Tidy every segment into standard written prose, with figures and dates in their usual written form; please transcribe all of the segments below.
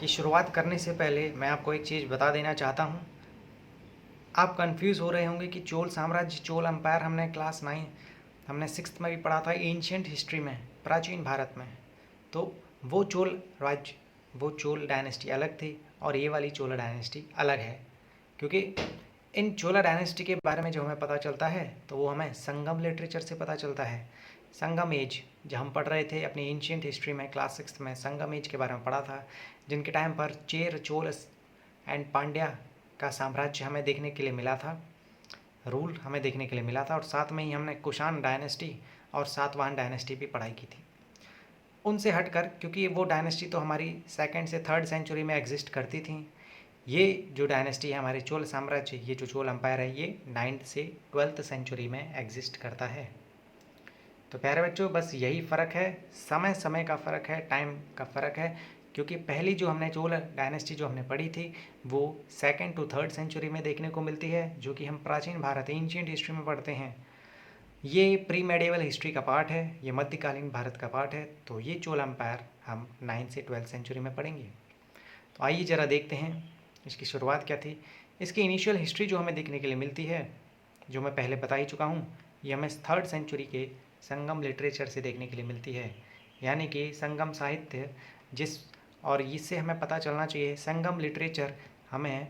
कि शुरुआत करने से पहले मैं आपको एक चीज़ बता देना चाहता हूँ। आप कंफ्यूज हो रहे होंगे कि चोल साम्राज्य, चोल एम्पायर हमने क्लास 9 हमने 6th में भी पढ़ा था, एंशिएंट हिस्ट्री में, प्राचीन भारत में। तो वो चोल राज्य, वो चोल डायनेस्टी अलग थी और ये वाली चोला डायनेस्टी अलग है। क्योंकि इन चोला डायनेस्टी के बारे में जो हमें पता चलता है तो वो हमें संगम लिटरेचर से पता चलता है। संगम एज जब हम पढ़ रहे थे अपनी एंशिएंट हिस्ट्री में, क्लास 6 में संगम एज के बारे में पढ़ा था, जिनके टाइम पर चेर, चोल एंड पांड्या का साम्राज्य हमें देखने के लिए मिला था, रूल हमें देखने के लिए मिला था। और साथ में ही हमने कुषाण डायनेस्टी और सातवाहन डायनेस्टी भी पढ़ाई की थी। उनसे हटकर, क्योंकि वो डायनेस्टी तो हमारी 2nd से 3rd सेंचुरी में एग्जिस्ट करती थी, ये जो डायनेस्टी है हमारे चोल साम्राज्य, ये जो चोल एम्पायर है, ये 9th से 12th सेंचुरी में एग्जिस्ट करता है। तो प्यारे बच्चों, बस यही फ़र्क है, समय समय का फ़र्क है, टाइम का फ़र्क है। क्योंकि पहली जो हमने चोल डायनेस्टी जो हमने पढ़ी थी वो 2nd to 3rd सेंचुरी में देखने को मिलती है, जो कि हम प्राचीन भारत, एंशिएंट हिस्ट्री में पढ़ते हैं। ये प्री मेडिवल हिस्ट्री का पार्ट है, ये मध्यकालीन भारत का पार्ट है। तो ये चोल एम्पायर हम 9th से 12th सेंचुरी में पढ़ेंगे। तो आइए ज़रा देखते हैं इसकी शुरुआत क्या थी। इसकी इनिशियल हिस्ट्री जो हमें देखने के लिए मिलती है, जो मैं पहले बता ही चुका हूँ, ये हमें 3rd सेंचुरी के संगम लिटरेचर से देखने के लिए मिलती है। यानी कि संगम साहित्य, जिस और इससे हमें पता चलना चाहिए संगम लिटरेचर हमें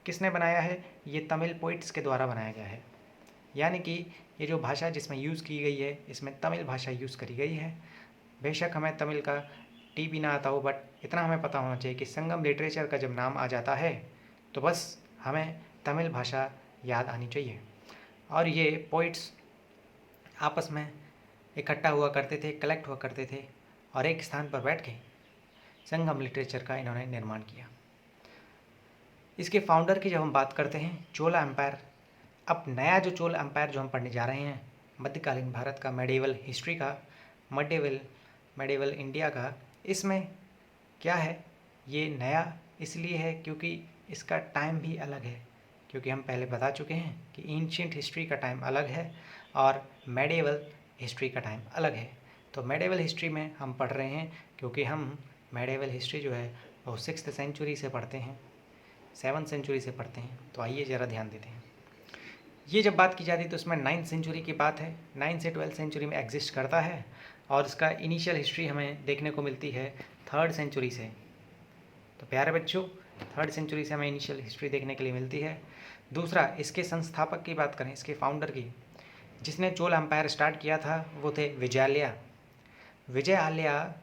किसने बनाया है, ये तमिल पोइट्स के द्वारा बनाया गया है। यानी कि ये जो भाषा जिसमें यूज़ की गई है, इसमें तमिल भाषा यूज़ करी गई है। बेशक हमें तमिल का टी भी ना आता हो, बट इतना हमें पता होना चाहिए कि संगम लिटरेचर का जब नाम आ जाता है तो बस हमें तमिल भाषा याद आनी चाहिए। और ये पोइट्स आपस में इकट्ठा हुआ करते थे, कलेक्ट हुआ करते थे और एक स्थान पर बैठ के संगम लिटरेचर का इन्होंने निर्माण किया। इसके फाउंडर की जब हम बात करते हैं, चोला एम्पायर, अब नया जो चोल एम्पायर जो हम पढ़ने जा रहे हैं, मध्यकालीन भारत का, मेडिवल हिस्ट्री का, मेडिवल इंडिया का, इसमें क्या है, ये नया इसलिए है क्योंकि इसका टाइम भी अलग है। क्योंकि हम पहले बता चुके हैं कि एंशिएंट हिस्ट्री का टाइम अलग है और मेडिवल हिस्ट्री का टाइम अलग है। तो मेडिवल हिस्ट्री में हम पढ़ रहे हैं क्योंकि हम मेडिवल हिस्ट्री जो है वो 6th सेंचुरी से पढ़ते हैं, 7th सेंचुरी से पढ़ते हैं। तो आइए ज़रा ध्यान देते हैं। ये जब बात की जाती है तो इसमें 9th सेंचुरी की बात है, 9th से 12th सेंचुरी में एग्जिस्ट करता है और इसका इनिशियल हिस्ट्री हमें देखने को मिलती है 3rd सेंचुरी से। तो प्यारे बच्चों, 3rd सेंचुरी से हमें इनिशियल हिस्ट्री देखने के लिए मिलती है। दूसरा, इसके संस्थापक की बात करें, इसके फाउंडर की, जिसने चोल एम्पायर स्टार्ट किया था वो थे विजयालया। विजयालया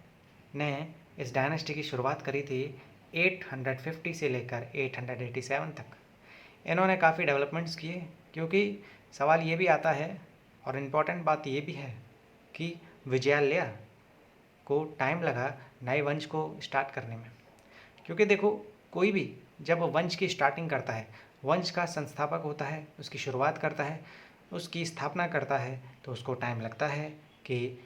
ने इस डायनेस्टी की शुरुआत करी थी 850 से लेकर 887 तक। इन्होंने काफ़ी डेवलपमेंट्स किए, क्योंकि सवाल ये भी आता है और इम्पॉर्टेंट बात ये भी है कि विजयालया को टाइम लगा नए वंश को स्टार्ट करने में। क्योंकि देखो, कोई भी जब वंश की स्टार्टिंग करता है, वंश का संस्थापक होता है, उसकी शुरुआत करता है, उसकी स्थापना करता है, तो उसको टाइम लगता है कि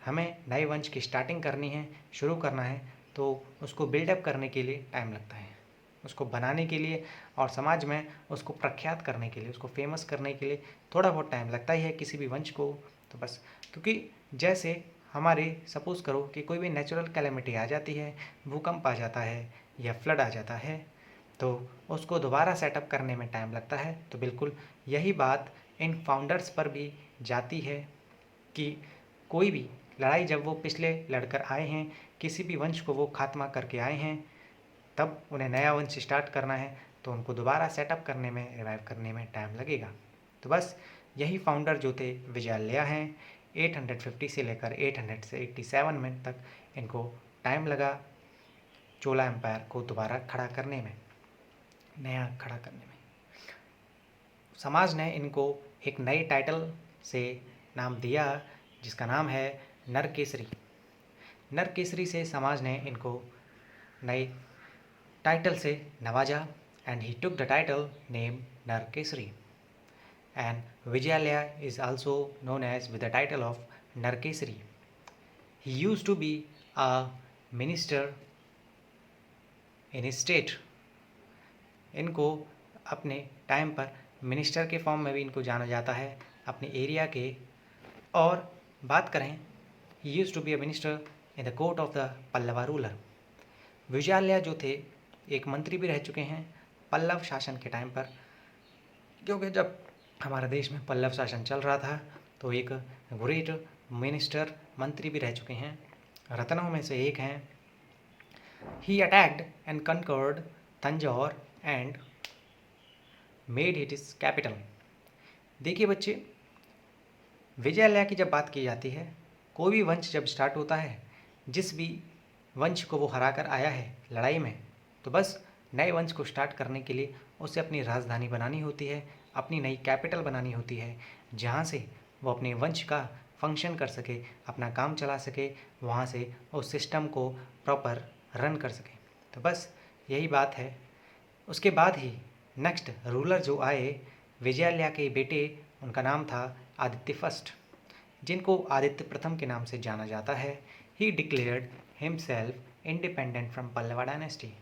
हमें नए वंश की स्टार्टिंग करनी है, शुरू करना है, तो उसको बिल्डअप करने के लिए टाइम लगता है, उसको बनाने के लिए और समाज में उसको प्रख्यात करने के लिए, उसको फेमस करने के लिए थोड़ा बहुत टाइम लगता ही है किसी भी वंश को। तो बस, क्योंकि जैसे हमारे सपोज़ करो कि कोई भी नेचुरल कैलेमिटी आ जाती है, भूकंप आ जाता है या फ्लड आ जाता है, तो उसको दोबारा सेटअप करने में टाइम लगता है। तो बिल्कुल यही बात इन फाउंडर्स पर भी जाती है कि कोई भी लड़ाई जब वो पिछले लड़कर आए हैं, किसी भी वंश को वो खात्मा करके आए हैं, तब उन्हें नया वंश स्टार्ट करना है तो उनको दोबारा सेटअप करने में, रिवाइव करने में टाइम लगेगा। तो बस यही फाउंडर जो थे विजयालया हैं, 850 से लेकर 887 में तक इनको टाइम लगा चोला एम्पायर को दोबारा खड़ा करने में, नया खड़ा करने में। समाज ने इनको एक नए टाइटल से नाम दिया, जिसका नाम है नरकेसरी। नरकेसरी से समाज ने इनको नए टाइटल से नवाजा and he took the title name Narakesari. And Vijayalaya is also known as with the title of Narkesari. He used to be a minister in his state. इनको अपने टाइम पर मिनिस्टर के फॉर्म में भी इनको जाना जाता है अपने एरिया के। और बात करें, he used to be a minister in the court of the Pallava ruler. Vijayalaya जो थे एक मंत्री भी रह चुके हैं पल्लव शासन के टाइम पर, क्योंकि जब हमारे देश में पल्लव शासन चल रहा था तो एक ग्रेट मिनिस्टर मंत्री भी रह चुके हैं। रत्नों में से एक हैं। He attacked and conquered Tanjore and made it is capital. देखिए बच्चे, विजयालया की जब बात की जाती है, कोई भी वंश जब स्टार्ट होता है, जिस भी वंश को वो हरा कर आया है लड़ाई में, तो बस नए वंश को स्टार्ट करने के लिए उसे अपनी राजधानी बनानी होती है, अपनी नई कैपिटल बनानी होती है, जहाँ से वो अपने वंश का फंक्शन कर सके, अपना काम चला सके, वहाँ से उस सिस्टम को प्रॉपर रन कर सके। तो बस यही बात है। उसके बाद ही नेक्स्ट रूलर जो आए विजयालया के बेटे, उनका नाम था आदित्य फर्स्ट, जिनको आदित्य प्रथम के नाम से जाना जाता है। ही declared himself independent from Pallava dynasty.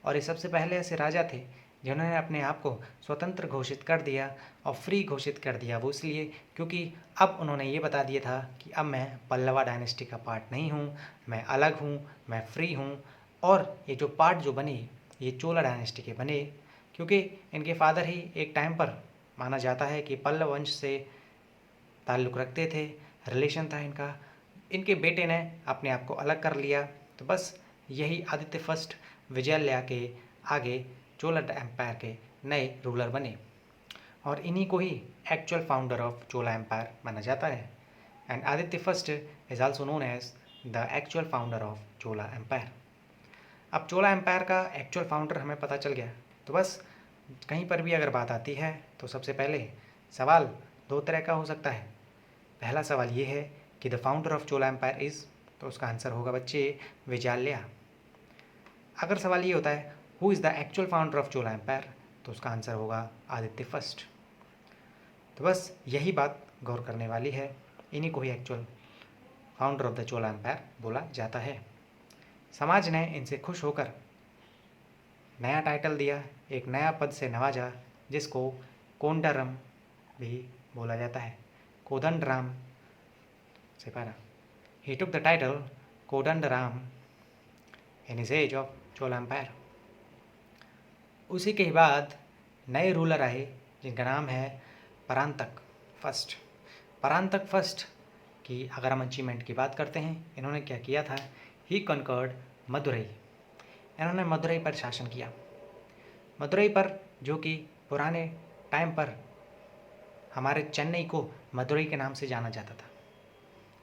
और ये सबसे पहले ऐसे राजा थे जिन्होंने अपने आप को स्वतंत्र घोषित कर दिया और फ्री घोषित कर दिया। वो इसलिए क्योंकि अब उन्होंने ये बता दिया था कि अब मैं पल्लवा डायनेस्टी का पार्ट नहीं हूँ, मैं अलग हूँ, मैं फ्री हूँ। और ये जो पार्ट जो बने ये चोला डायनेस्टी के बने, क्योंकि इनके फादर ही एक टाइम पर माना जाता है कि पल्लव वंश से ताल्लुक़ रखते थे, रिलेशन था इनका। इनके बेटे ने अपने आप को अलग कर लिया। तो बस यही आदित्य फर्स्ट विजयालया के आगे चोला एम्पायर के नए रूलर बने, और इन्हीं को ही actual founder of Chola empire माना जाता है। And Aditya first is also known as the actual founder of Chola empire. अब चोला एम्पायर का एक्चुअल फाउंडर हमें पता चल गया, तो बस कहीं पर भी अगर बात आती है तो सबसे पहले सवाल दो तरह का हो सकता है। पहला सवाल ये है कि the founder of Chola empire is, तो उसका आंसर होगा बच्चे विजयालया। अगर सवाल ये होता है who is the actual founder of Chola empire, तो उसका आंसर होगा आदित्य फर्स्ट। तो बस यही बात गौर करने वाली है, इन्हीं को ही actual founder of the Chola empire बोला जाता है। समाज ने इनसे खुश होकर नया टाइटल दिया, एक नया पद से नवाजा, जिसको कोंडारम भी बोला जाता है, कोदंडराम से पहला। He took the title Kodandarama in his age of Chola empire. उसी के बाद नए रूलर आए जिनका नाम है परांतक फर्स्ट। परांतक फर्स्ट की अगर हम अचीवमेंट की बात करते हैं, इन्होंने क्या किया था, ही कॉन्कर्ड मदुरई। इन्होंने मदुरई पर शासन किया। मदुरई पर, जो कि पुराने टाइम पर हमारे चेन्नई को मदुरई के नाम से जाना जाता था।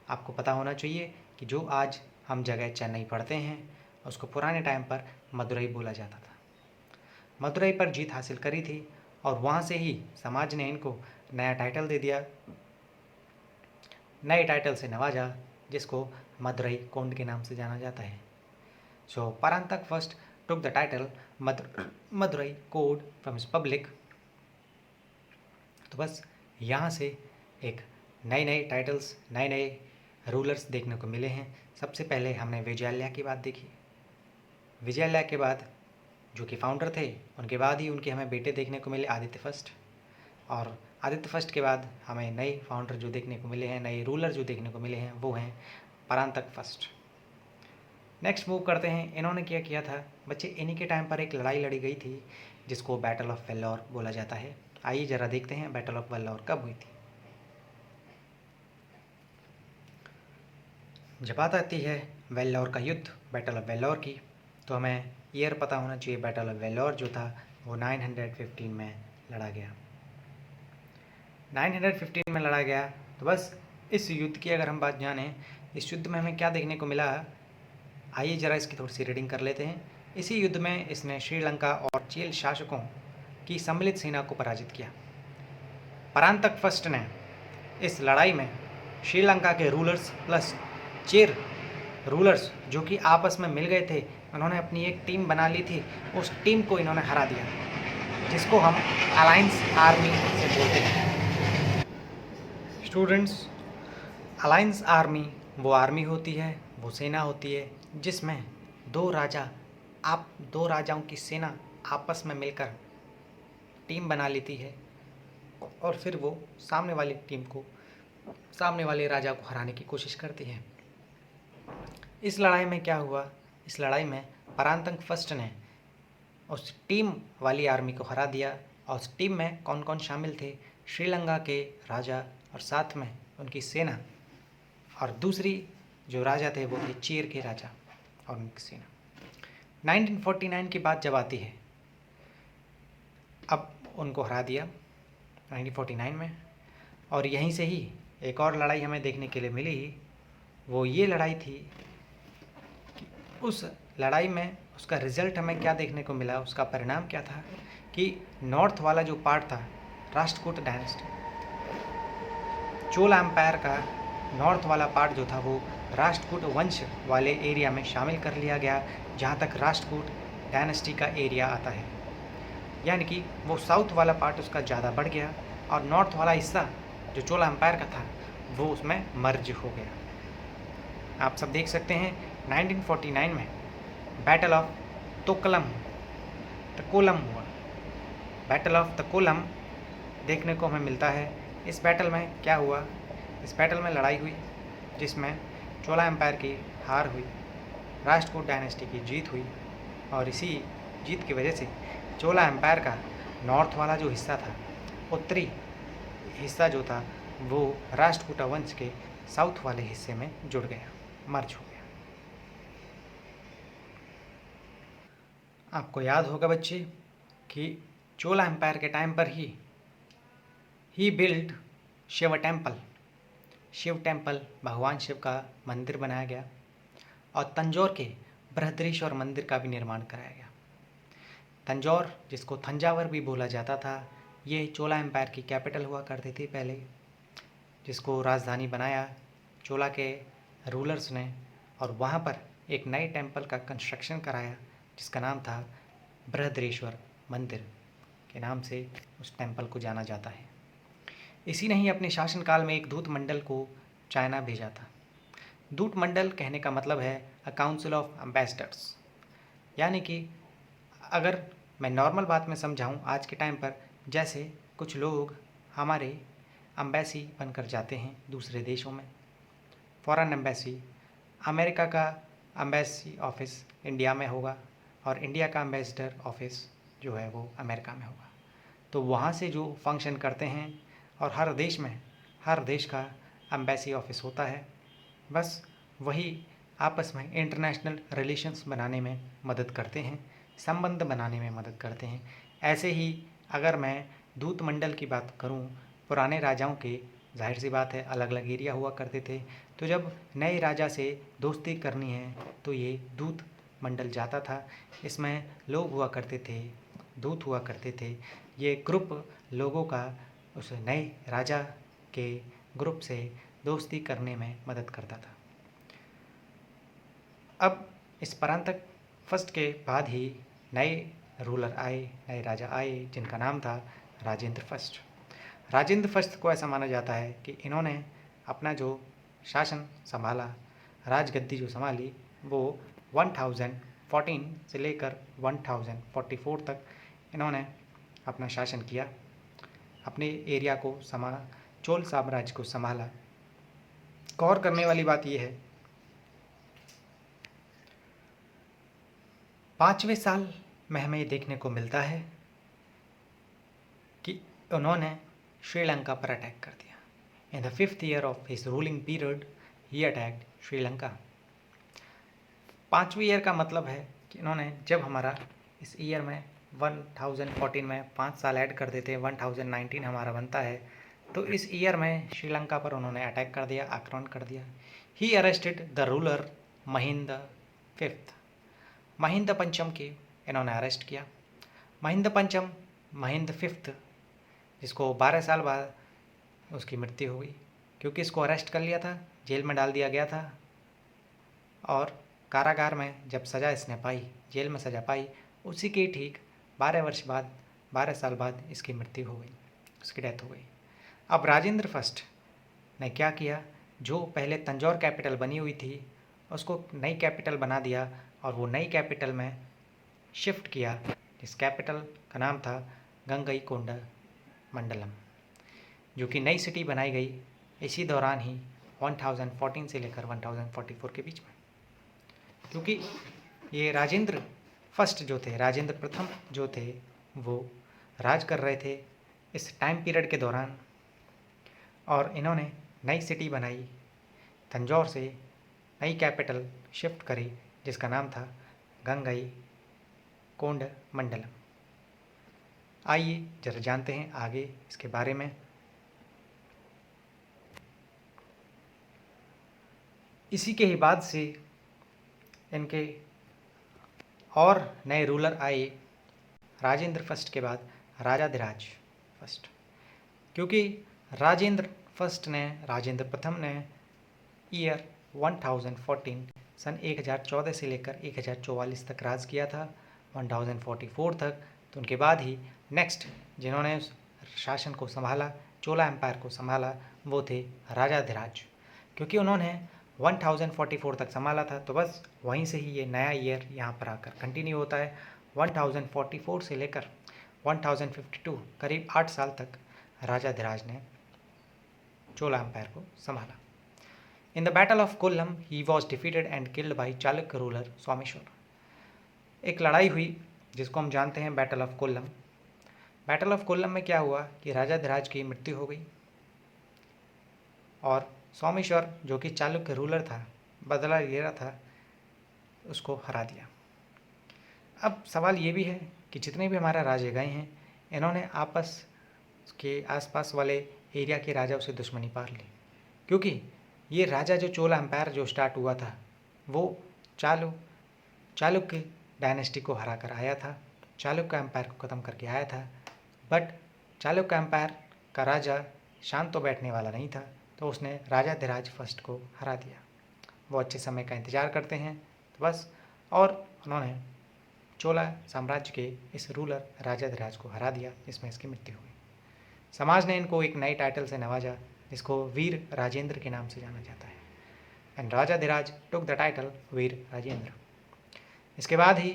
आपको पता होना चाहिए कि जो आज हम जगह चेन्नई पढ़ते हैं उसको पुराने टाइम पर मदुरई बोला जाता था। मदुरई पर जीत हासिल करी थी और वहाँ से ही समाज ने इनको नया टाइटल दे दिया, नए टाइटल से नवाजा, जिसको मदुरई कोंड के नाम से जाना जाता है। So Parantaka first took the title Maduraikonda from his public. तो बस यहाँ से एक नए नए टाइटल्स, नए नए रूलर्स देखने को मिले हैं। सबसे पहले हमने विजयालया की बात देखी। विजयालया के बाद जो कि फाउंडर थे, उनके बाद ही उनके हमें बेटे देखने को मिले आदित्य फर्स्ट, और आदित्य फर्स्ट के बाद हमें नए फाउंडर जो देखने को मिले हैं, नए रूलर जो देखने को मिले हैं, वो हैं परांतक फर्स्ट। नेक्स्ट मूव करते हैं। इन्होंने क्या किया था बच्चे, इन्हीं के टाइम पर एक लड़ाई लड़ी गई थी जिसको बैटल ऑफ वेल्लोर बोला जाता है। आइए ज़रा देखते हैं बैटल ऑफ वेल्लोर कब हुई थी। जब बात आती है वेल्लोर का युद्ध, बैटल ऑफ वेल्लोर की, तो हमें ईयर पता होना चाहिए। बैटल ऑफ वेल्लोर जो था वो 915 में लड़ा गया। 915 में लड़ा गया। तो बस इस युद्ध की अगर हम बात जानें, इस युद्ध में हमें क्या देखने को मिला, आइए ज़रा इसकी थोड़ी सी रीडिंग कर लेते हैं। इसी युद्ध में इसने श्रीलंका और चील शासकों की सम्मिलित सेना को पराजित किया। परांतक फर्स्ट ने इस लड़ाई में श्रीलंका के रूलर्स प्लस चेर रूलर्स जो कि आपस में मिल गए थे, उन्होंने अपनी एक टीम बना ली थी, उस टीम को इन्होंने हरा दिया, जिसको हम अलायंस आर्मी से बोलते हैं। स्टूडेंट्स, अलायंस आर्मी वो आर्मी होती है, वो सेना होती है जिसमें दो राजाओं की सेना आपस में मिलकर टीम बना लेती है और फिर वो सामने वाले राजा को हराने की कोशिश करती है। इस लड़ाई में क्या हुआ इस लड़ाई में परांतक फर्स्ट ने उस टीम वाली आर्मी को हरा दिया। और उस टीम में कौन कौन शामिल थे? श्रीलंका के राजा और साथ में उनकी सेना, और दूसरी जो राजा थे वो थे चीर के राजा और उनकी सेना। 1949 की बात जब आती है, अब उनको हरा दिया 1949 में, और यहीं से ही एक और लड़ाई हमें देखने के लिए मिली। वो ये लड़ाई थी कि उस लड़ाई में उसका रिजल्ट हमें क्या देखने को मिला, उसका परिणाम क्या था कि नॉर्थ वाला जो पार्ट था राष्ट्रकूट डायनेस्टी, चोला एम्पायर का नॉर्थ वाला पार्ट जो था वो राष्ट्रकूट वंश वाले एरिया में शामिल कर लिया गया, जहाँ तक राष्ट्रकूट डायनेस्टी का एरिया आता है। यानी कि वो साउथ वाला पार्ट उसका ज़्यादा बढ़ गया और नॉर्थ वाला हिस्सा जो चोला एम्पायर का था वो उसमें मर्ज हो गया। आप सब देख सकते हैं 1949 में बैटल ऑफ तकोलम हुआ। बैटल ऑफ तकोलम देखने को हमें मिलता है। इस बैटल में क्या हुआ? इस बैटल में लड़ाई हुई जिसमें चोला एम्पायर की हार हुई, राष्ट्रकूट डायनेस्टी की जीत हुई, और इसी जीत की वजह से चोला एम्पायर का नॉर्थ वाला जो हिस्सा था, उत्तरी हिस्सा जो था, वो राष्ट्रकूट वंश के साउथ वाले हिस्से में जुड़ गया, मर्ज हो गया। आपको याद होगा बच्चे कि चोला एम्पायर के टाइम पर ही बिल्ड शिव टेम्पल, भगवान शिव का मंदिर बनाया गया, और तंजौर के बृहदीश्वर मंदिर का भी निर्माण कराया गया। तंजौर, जिसको थंजावर भी बोला जाता था, ये चोला एम्पायर की कैपिटल हुआ करती थी पहले, जिसको राजधानी बनाया चोला के रूलर्स ने, और वहाँ पर एक नए टेम्पल का कंस्ट्रक्शन कराया जिसका नाम था बृहदीश्वर मंदिर के नाम से उस टेम्पल को जाना जाता है। इसी ने ही अपने शासनकाल में एक दूत मंडल को चाइना भेजा था। दूत मंडल कहने का मतलब है अ काउंसिल ऑफ एम्बेसडर्स, यानी कि अगर मैं नॉर्मल बात में समझाऊं, आज के टाइम पर जैसे कुछ लोग हमारे एम्बेसी बनकर जाते हैं दूसरे देशों में, फॉरेन एम्बेसी, अमेरिका का एम्बेसी ऑफिस इंडिया में होगा और इंडिया का एम्बेसडर ऑफिस जो है वो अमेरिका में होगा। तो वहाँ से जो फंक्शन करते हैं, और हर देश का एम्बेसी ऑफिस होता है, बस वही आपस में इंटरनेशनल रिलेशंस बनाने में मदद करते हैं, संबंध बनाने में मदद करते हैं। ऐसे ही अगर मैं दूत मंडल की बात करूं, पुराने राजाओं के जाहिर सी बात है अलग अलग एरिया हुआ करते थे, तो जब नए राजा से दोस्ती करनी है तो ये दूत मंडल जाता था। इसमें लोग हुआ करते थे, दूत हुआ करते थे। ये ग्रुप लोगों का उस नए राजा के ग्रुप से दोस्ती करने में मदद करता था। अब इस परांतक फर्स्ट के बाद ही नए रूलर आए, नए राजा आए, जिनका नाम था राजेंद्र फर्स्ट। राजेंद्र फर्स्ट को ऐसा माना जाता है कि इन्होंने अपना जो शासन संभाला, राजगद्दी जो संभाली, वो 1014 से लेकर 1044 तक इन्होंने अपना शासन किया, अपने एरिया को चोल साम्राज्य को संभाला। गौर करने वाली बात यह है, 5वें साल में हमें ये देखने को मिलता है कि उन्होंने श्रीलंका पर अटैक कर दिया। In the 5th year of his ruling period he attacked Sri Lanka. 5वें ईयर का मतलब है कि इन्होंने, जब हमारा इस ईयर में 1014 में 5 साल ऐड कर देते हैं, 1019 हमारा बनता है, तो इस ईयर में श्रीलंका पर उन्होंने अटैक कर दिया, आक्रमण कर दिया। ही arrested the ruler Mahind fifth, Mahind पंचम के इन्होंने अरेस्ट किया। महिंद फिफ्थ, जिसको 12 साल बाद उसकी मृत्यु हो गई, क्योंकि इसको अरेस्ट कर लिया था, जेल में डाल दिया गया था, और कारागार में जब सज़ा इसने पाई, जेल में सज़ा पाई, उसी के ठीक 12 साल बाद इसकी मृत्यु हो गई, उसकी डेथ हो गई। अब राजेंद्र फर्स्ट ने क्या किया, जो पहले तंजौर कैपिटल बनी हुई थी उसको नई कैपिटल बना दिया, और वो नई कैपिटल में शिफ्ट किया, जिस कैपिटल का नाम था गंगईकोंडा मंडलम, जो कि नई सिटी बनाई गई इसी दौरान ही 1014 से लेकर 1044 के बीच में। क्योंकि ये राजेंद्र फर्स्ट जो थे, राजेंद्र प्रथम जो थे, वो राज कर रहे थे इस टाइम पीरियड के दौरान। और इन्होंने नई सिटी बनाई, तंजौर से नई कैपिटल शिफ्ट करी जिसका नाम था गंगई कोंड मंडलम। आइए जरा जानते हैं आगे इसके बारे में। इसी के ही बाद से इनके और नए रूलर आए राजेंद्र फर्स्ट के बाद, राजाधिराज फर्स्ट। क्योंकि राजेंद्र फर्स्ट ने, राजेंद्र प्रथम ने ईयर 1014 सन 1014 से लेकर 1044 तक राज किया था, 1044 तक। तो उनके बाद ही नेक्स्ट जिन्होंने शासन को संभाला, चोला एम्पायर को संभाला, वो थे राजाधिराज। क्योंकि उन्होंने 1044 तक संभाला था, तो बस वहीं से ही ये नया ईयर यहाँ पर आकर कंटिन्यू होता है। 1044 से लेकर 1052 करीब 8 साल तक राजाधिराज ने चोला एम्पायर को संभाला। In the battle of Kollam he was defeated and killed by Chalukya ruler Someshwar. एक लड़ाई हुई जिसको हम जानते हैं battle of Kollam. Battle of Kollam में क्या हुआ कि राजाधिराज की मृत्यु हो गई और सोमेश्वर जो कि चालुक्य रूलर था, बदला ले रहा था, उसको हरा दिया। अब सवाल ये भी है कि जितने भी हमारे राजे गए हैं, इन्होंने आपस के आसपास वाले एरिया के राजाओं से दुश्मनी पार ली। क्योंकि ये राजा जो चोला एम्पायर जो स्टार्ट हुआ था, वो चालुक्य डायनेस्टी को हरा कर आया था, चालुक्य एम्पायर को ख़त्म करके आया था। बट चालुक्य एम्पायर का राजा शांत तो बैठने वाला नहीं था, तो उसने राजाधिराज फर्स्ट को हरा दिया। वो अच्छे समय का इंतज़ार करते हैं तो बस, और उन्होंने चोला साम्राज्य के इस रूलर राजाधिराज को हरा दिया, जिसमें इसकी मृत्यु हुई। समाज ने इनको एक नई टाइटल से नवाजा जिसको वीर राजेंद्र के नाम से जाना जाता है। एंड राजाधिराज टुक द टाइटल वीर राजेंद्र। इसके बाद ही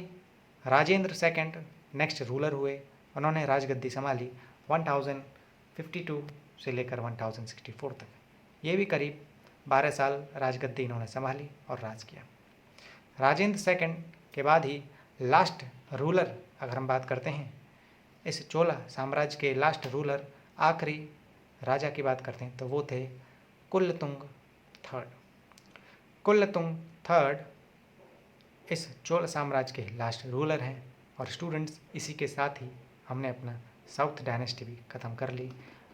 राजेंद्र सेकंड नेक्स्ट रूलर हुए। उन्होंने राजगद्दी संभाली 1052 से लेकर 1064 तक। ये भी करीब 12 साल राजगद्दी इन्होंने संभाली और राज किया। राजेंद्र सेकंड के बाद ही लास्ट रूलर, अगर हम बात करते हैं इस चोला साम्राज्य के लास्ट रूलर, आखिरी राजा की बात करते हैं, तो वो थे कुलतुंग थर्ड। कुलतुंग थर्ड इस चोल साम्राज्य के लास्ट रूलर हैं। और स्टूडेंट्स, इसी के साथ ही हमने अपना साउथ डायनेस्टी भी ख़त्म कर ली,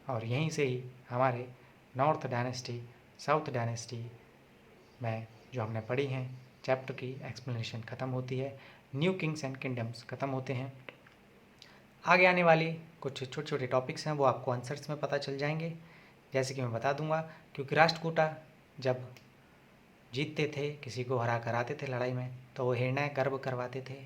और यहीं से ही हमारे नॉर्थ डायनेस्टी, साउथ डायनेस्टी में जो हमने पढ़ी हैं चैप्टर की एक्सप्लेनेशन ख़त्म होती है। न्यू किंग्स एंड किंगडम्स ख़त्म होते हैं। आगे आने वाली कुछ छोटे छोटे टॉपिक्स हैं, वो आपको आंसर्स में पता चल जाएंगे, जैसे कि मैं बता दूंगा। क्योंकि राष्ट्रकूटा जब जीतते थे, किसी को हरा कर आते थे लड़ाई में, तो वो हिरण्य गर्भ करवाते थे,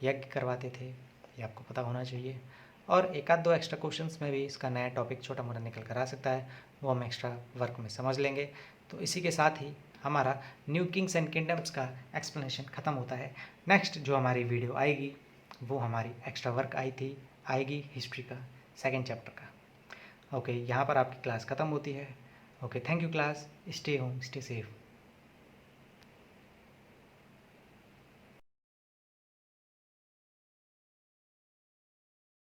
यज्ञ करवाते थे, ये आपको पता होना चाहिए। और एक आध दो एक्स्ट्रा क्वेश्चंस में भी इसका नया टॉपिक छोटा मोटा निकल कर आ सकता है, वो हम एक्स्ट्रा वर्क में समझ लेंगे। तो इसी के साथ ही हमारा न्यू किंग्स एंड किंगडम्स का एक्सप्लेनेशन ख़त्म होता है। नेक्स्ट जो हमारी वीडियो आएगी वो हमारी एक्स्ट्रा वर्क आएगी हिस्ट्री का सेकेंड चैप्टर का। ओके, यहाँ पर आपकी क्लास ख़त्म होती है। Okay, thank you class, stay home, stay safe.